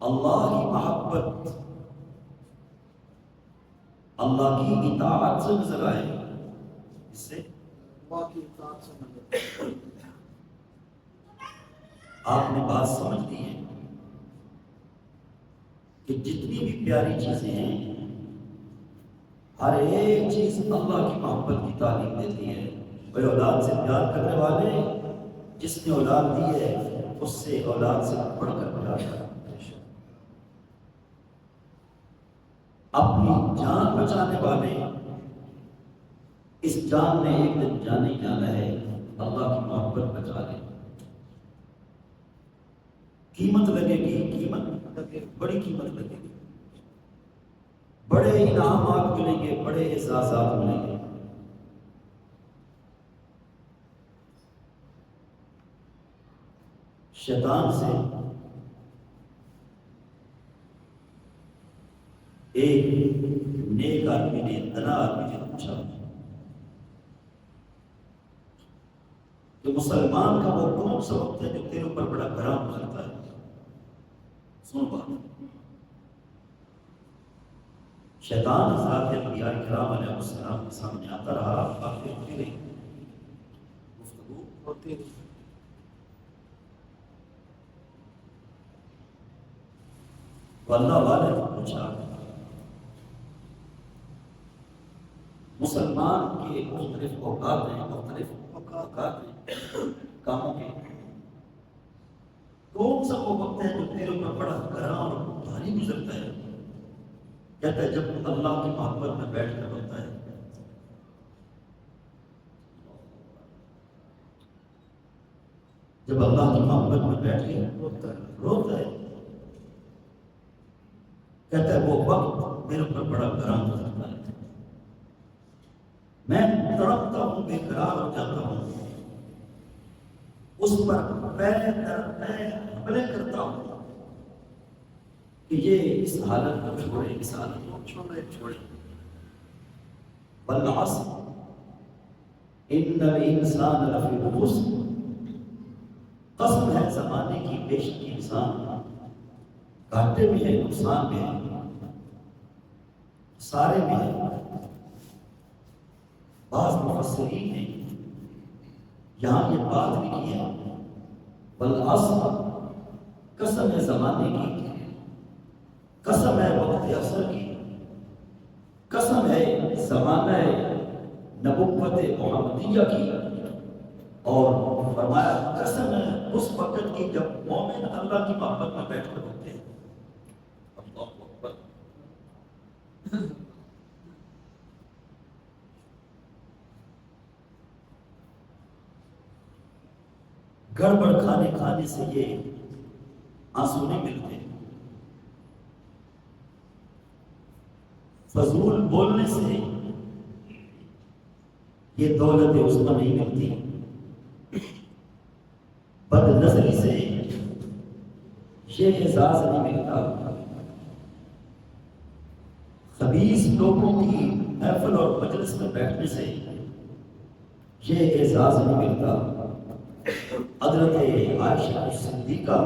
اللہ کی محبت اللہ کی اطاعت سے نظر آئے، اس سے اللہ کی اطاعت سے نظر آپ نے بات سمجھ لی ہے کہ جتنی بھی پیاری چیزیں ہیں ہر ایک چیز اللہ کی محبت کی تعلیم دیتی ہے۔ کوئی اولاد سے پیار کرنے والے جس نے اولاد دی ہے اس سے اولاد سے بڑھ کر پیار کرتا ہے۔ اپنی جان بچانے والے اس جان نے ایک دن جانے ہی جانا ہے، اللہ کی محبت بچا لے، قیمت لگے گی، قیمت بڑی قیمت لگے گی، بڑے انعامات ملیں گے، بڑے اعزازات ملیں گے۔ شیطان سے ایک نیک آدمی نے، دنا آدمی نے پوچھا کہ مسلمان کا وہ کون سا وقت ہے جو تیرے اوپر بڑا گرام گزرتا ہے؟ سن بات، شیطان حضرات انبیاء کرام علیہ السلام کے سامنے آتا رہا، باتیں ہوتی رہی، گفتگو ہوتی ہے۔ تو اللہ والے نے پوچھا مسلمان کے مختلف اوقات ہیں، مختلف اوقات ہیں کاموں کے، کون سا وہ وقت ہے جو تیرے اوپر بڑا گرام اور بھاری گزرتا ہے؟ کہتا ہے جب اللہ کی محبت میں بیٹھ کر روتا ہے۔ جب اللہ کی محبت میں بیٹھ کے روتا ہے، کہتا ہے وہ وقت میرے اوپر بڑا گرام گزرتا ہے، میں تڑپتا ہوں، بے قرار ہو جاتا ہوں، اس پر پہلے میں حملے کرتا ہوں کہ یہ اس حالت کو چھوڑے، اس حالت کو چھوڑے۔ والعصر ان الانسان لفی خسر، قسم ہے زمانے کی بے شک انسان گھاٹے میں ہے، نقصان میں ہے، سارے میں ہے۔ بعض مفسرین نے یہاں یہ بات لکھی ہے والعصر، قسم ہے زمانے کی، قسم ہے وقت عصر کی، قسم ہے زمانہ نبوت محمدیہ کی، اور فرمایا قسم ہے اس وقت کی جب مومن اللہ کی محبت میں بیٹھ کر ہوتے ہیں۔ اللہ اکبر۔ گڑبڑ کھانے سے یہ آنسو نہیں ملتے، فضول بولنے سے یہ دولت عظمی نہیں ملتی، بد نظری سے یہ اعزاز نہیں ملتا، خبیث لوگوں کی محفل اور مجلس میں بیٹھنے سے یہ اعزاز نہیں ملتا۔ حضرت عائشہ صدیقہ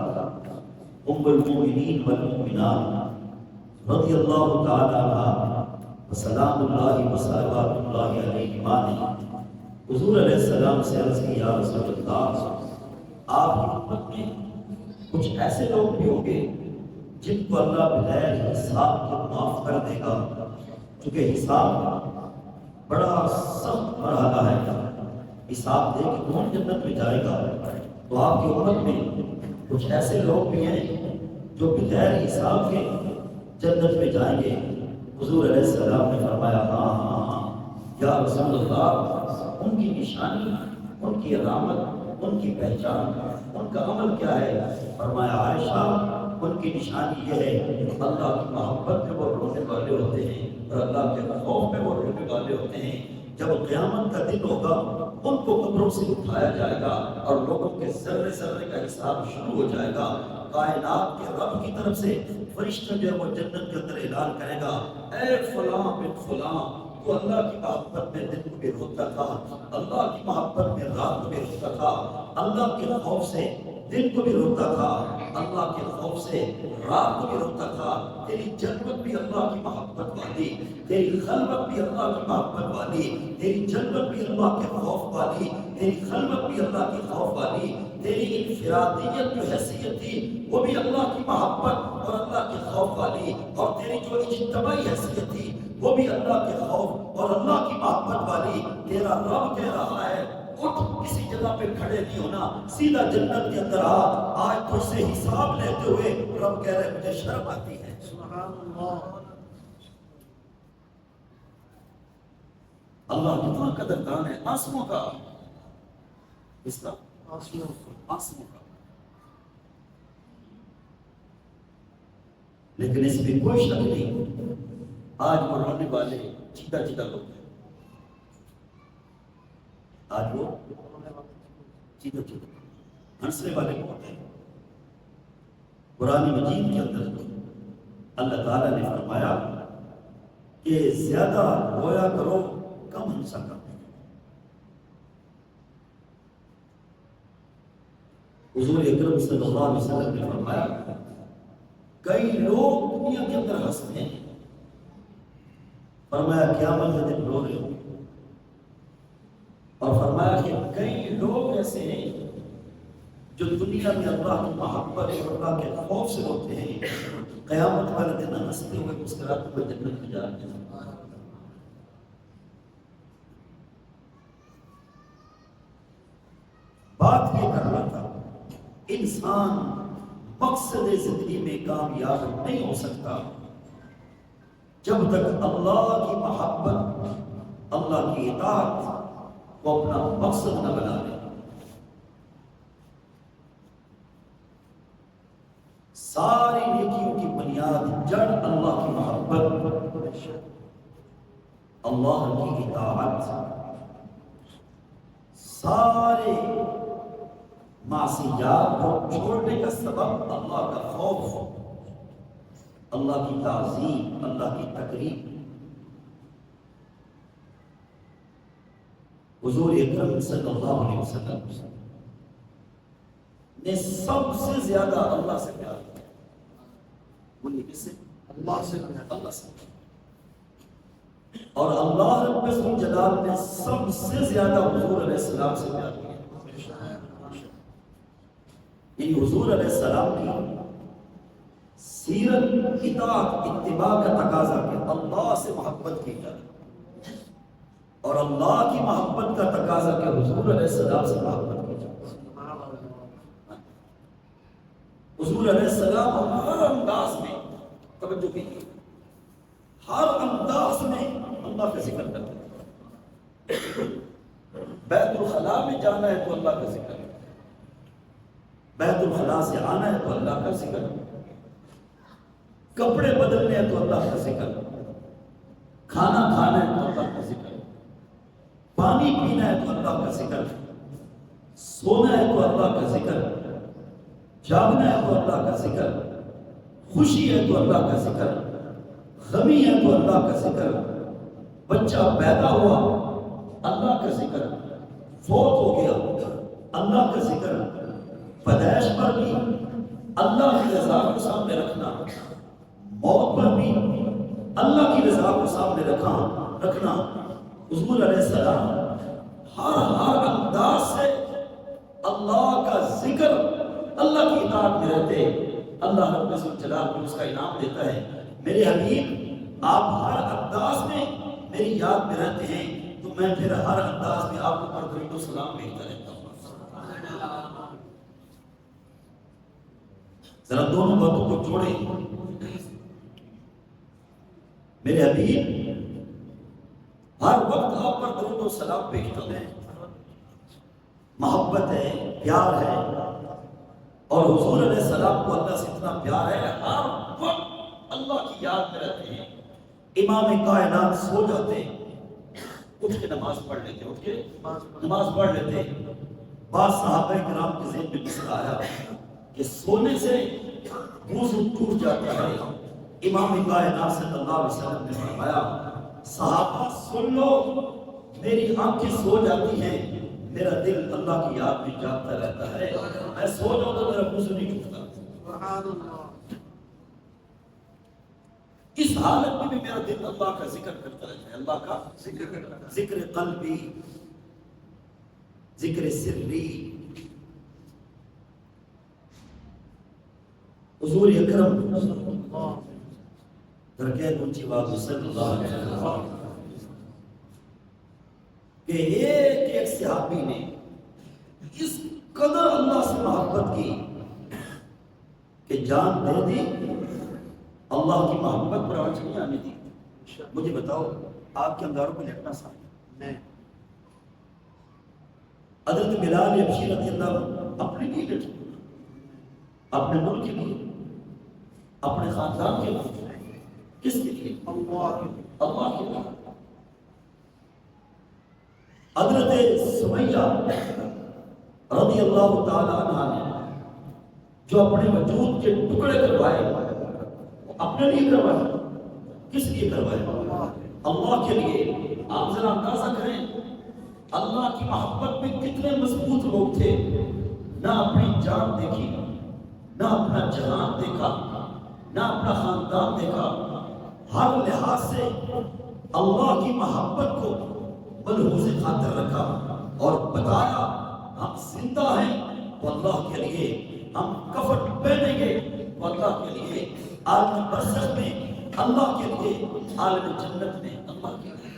ام المؤمنین والمؤمنات رضی اللہ تعالی عنہا وسلام اللہ وصلوات اللہ علیہما نے حضور علیہ السلام سے عرض کی یا رسول اللہ، آپ کی امت میں کچھ ایسے لوگ بھی ہوں گے جن کو اللہ بغیر حساب کے معاف کر دے گا، کیونکہ حساب بڑا سخت مرحلہ ہے، حساب دے کے کون جنت میں جائے گا؟ تو آپ کی امت میں کچھ ایسے لوگ بھی ہیں جو بغیر حساب کے جنت میں جائیں گے۔ حضور علیہ السلام نے فرمایا ہاں ہاں ہاں یا رسول اللہ، ان کی نشانی، ان کی علامت، ان کی پہچان، ان کا عمل کیا ہے؟ فرمایا عائشہ ان کی نشانی یہ ہے کہ اللہ کی محبت میں وہ رونے والے ہوتے ہیں اور اللہ کے خوف میں وہ رونے والے ہوتے ہیں۔ جب قیامت کا دن ہوگا ان کو قبروں سے اٹھایا جائے گا اور لوگوں کے ذرے ذرے کا حساب شروع ہو جائے گا۔ کائنات کے رب کی طرف سے فرشتہ جو ہے وہ جنت کے اندر اعلان کرے گا، اے فلاں بن فلاں، تو اللہ کی محبت میں دن میں روتا تھا، اللہ کی محبت میں رات میں روتا تھا، اللہ کے خوف سے دن کو بھی روکتا تھا اللہ کے خوف سے، رات کو بھی روکتا تھا، تیری جنت بھی اللہ کی محبت والی، تیری خلوت بھی اللہ کی محبت والی، تیری جنت بھی اللہ کے خوف والی، تیری خلوت بھی اللہ کی خوف والی، تیری انفرادیت جو حیثیت تھی وہ بھی اللہ کی محبت اور اللہ کے خوف والی، اور تیری جو اجتماعی حیثیت تھی وہ بھی اللہ کے خوف اور اللہ کی محبت والی۔ تیرا رب کہہ رہا ہے اٹھ، کسی جگہ پہ کھڑے نہیں ہونا، سیدھا جنت کے اندر آ، آج تو سے حساب لیتے ہوئے رب کہہ رہے مجھے شرم آتی ہے۔ سبحان اللہ۔ اللہ کتنا قدردان ہے آنسوؤں کا، اس کا آنسوؤں آنسوؤں کا، لیکن اس میں کوئی شک نہیں آج وہ رونے والے چیدہ چیدہ لوگ ہیں، آج وہ چیدہ چیدہ ہنسنے والے کون ہیں؟ قرآن مجید کے اندر اللہ تعالیٰ نے فرمایا کہ زیادہ رویا کرو کم ہنسا کرو۔ حضور اکرم صلی اللہ علیہ وسلم نے فرمایا کئی لوگ دنیا کے اندر ہنستے ہیں، فرمایا قیامت کے دن رو رہے ہو، اور فرمایا کہ کئی لوگ ایسے ہیں جو دنیا میں اللہ کی محبت اور اللہ کے خوف سے روتے ہیں، قیامت والے دن ہنستے ہوئے مسکراتے ہوئے جنت میں جاتے ہیں۔ بات یہ کر رہا تھا انسان مقصد زندگی میں کامیاب نہیں ہو سکتا جب تک اللہ کی محبت، اللہ کی اطاعت کو اپنا مقصد نہ بنا لے۔ ساری نیکیوں کی بنیاد جڑ اللہ کی محبت، اللہ کی اطاعت، سارے معصیات کو چھوڑنے کا سبب اللہ کا خوف، اللہ کی تعظیم، اللہ کی تقریب۔ حضور اکرم صلی اللہ علیہ وسلم نے سب سے زیادہ اللہ سے پیار کیا۔ بولیے کس سے؟ اللہ سے۔ اللہ سے۔ اور اللہ رب الجلال نے سب سے زیادہ حضور علیہ السلام سے پیار کیا۔ یعنی حضور علیہ السلام کی سیرت، اطاعت، اتباع کا تقاضا کہ اللہ سے محبت کی جائے، اور اللہ کی محبت کا تقاضا کہ حضور علیہ السلام سے محبت کی جائے۔ حضور علیہ السلام ہر انداز میں، توجہ کیجیے، ہر انداز میں اللہ کا ذکر کرتے ہیں۔ بیت الخلاء میں جانا ہے تو اللہ کا ذکر، بیت الخلاء سے آنا ہے تو اللہ کا ذکر، کپڑے بدلنے ہیں تو اللہ کا ذکر، کھانا کھانا ہے تو اللہ کا ذکر، پانی پینا ہے تو اللہ کا ذکر، سونا ہے تو اللہ کا ذکر، جاگنا ہے تو اللہ کا ذکر، خوشی ہے تو اللہ کا ذکر، غمی ہے تو اللہ کا ذکر، بچہ پیدا ہوا اللہ کا ذکر، فوت ہو گیا اللہ کا ذکر، پیدائش پر بھی اللہ کی رضا کو سامنے رکھنا، موت پر بھی اللہ کی رضا کو سامنے رکھنا۔ حضور علیہ السلام ہر انداز سے اللہ کا ذکر، اللہ کی اطاعت میں رہتے، اللہ رب الجلال کو اس کا انعام دیتا ہے۔ میرے حبیب آپ ہر انداز میں میری یاد میں رہتے ہیں تو میں پھر ہر انداز میں آپ کو درود و سلام بھیجتا رہتا ہوں۔ ذرا دونوں باتوں کو جوڑیں۔ میرے حبیب ہر وقت آپ پر درود و سلام بھیجتے ہیں، محبت ہے، پیار ہے، اور حضور علیہ السلام کو اللہ سے اتنا پیار ہے ہر وقت اللہ کی یاد میں رہتے ہیں۔ امام کائنات سو جاتے، اٹھ کے نماز پڑھ لیتے، اٹھ کے نماز پڑھ لیتے۔ بعض صحابہ کرام کے ذہن میں مسئلہ آیا کہ سونے سے وضو ٹوٹ جاتا ہے۔ امام کائنات صلی اللہ علیہ وسلم نے فرمایا صحابہ سن لو، میری آنکھیں سو جاتی ہیں، میرا دل اللہ کی یاد میں جاگتا رہتا ہے، میں سو جاؤں تو میرا وضو نہیں ٹوٹتا۔ سبحان اللہ۔ اس حالت میں بھی میرا دل اللہ کا ذکر کرتا رہتا ہے، اللہ کا ذکر کرتا ہے۔ ذکر قلبی، ذکر سری۔ حضور اکرم درگاہ اونچی بات صلی اللہ علیہ وسلم کہ ایک ایک صحابی نے اس قدر اللہ سے محبت کی کہ جان دے دی، اللہ کی محبت پر آنچ نہیں آنے دی۔ مجھے بتاؤ آپ کے انداروں کو لٹنا سامنے نہیں۔ حضرت بلال حبشی رضی اللہ عنہ اپنے لیے لٹے، اپنے ملک کے لیے، اپنے خاندان کے لیے، کس کے لیے؟ اللہ کی۔ اللہ کے لیے۔ حضرت سمیہ رضی اللہ تعالی عنہ نے جو اپنے وجود کے ٹکڑے کروائے، اپنے لیے کروائے، کس لیے کروائے؟ اللہ کے لیے۔ آپ ذرا اندازہ کریں اللہ کی محبت میں کتنے مضبوط لوگ تھے، نہ اپنی جان دیکھی، نہ اپنا جہان دیکھا، نہ اپنا خاندان دیکھا، ہر لحاظ سے اللہ کی محبت کو ملحوظ خاطر رکھا اور بتایا ہم زندہ ہیں تو اللہ کے لیے، ہم کفن پہنیں گے تو اللہ کے لیے، عالم برزخ میں اللہ کے لیے، عالم جنت میں اللہ کے لیے۔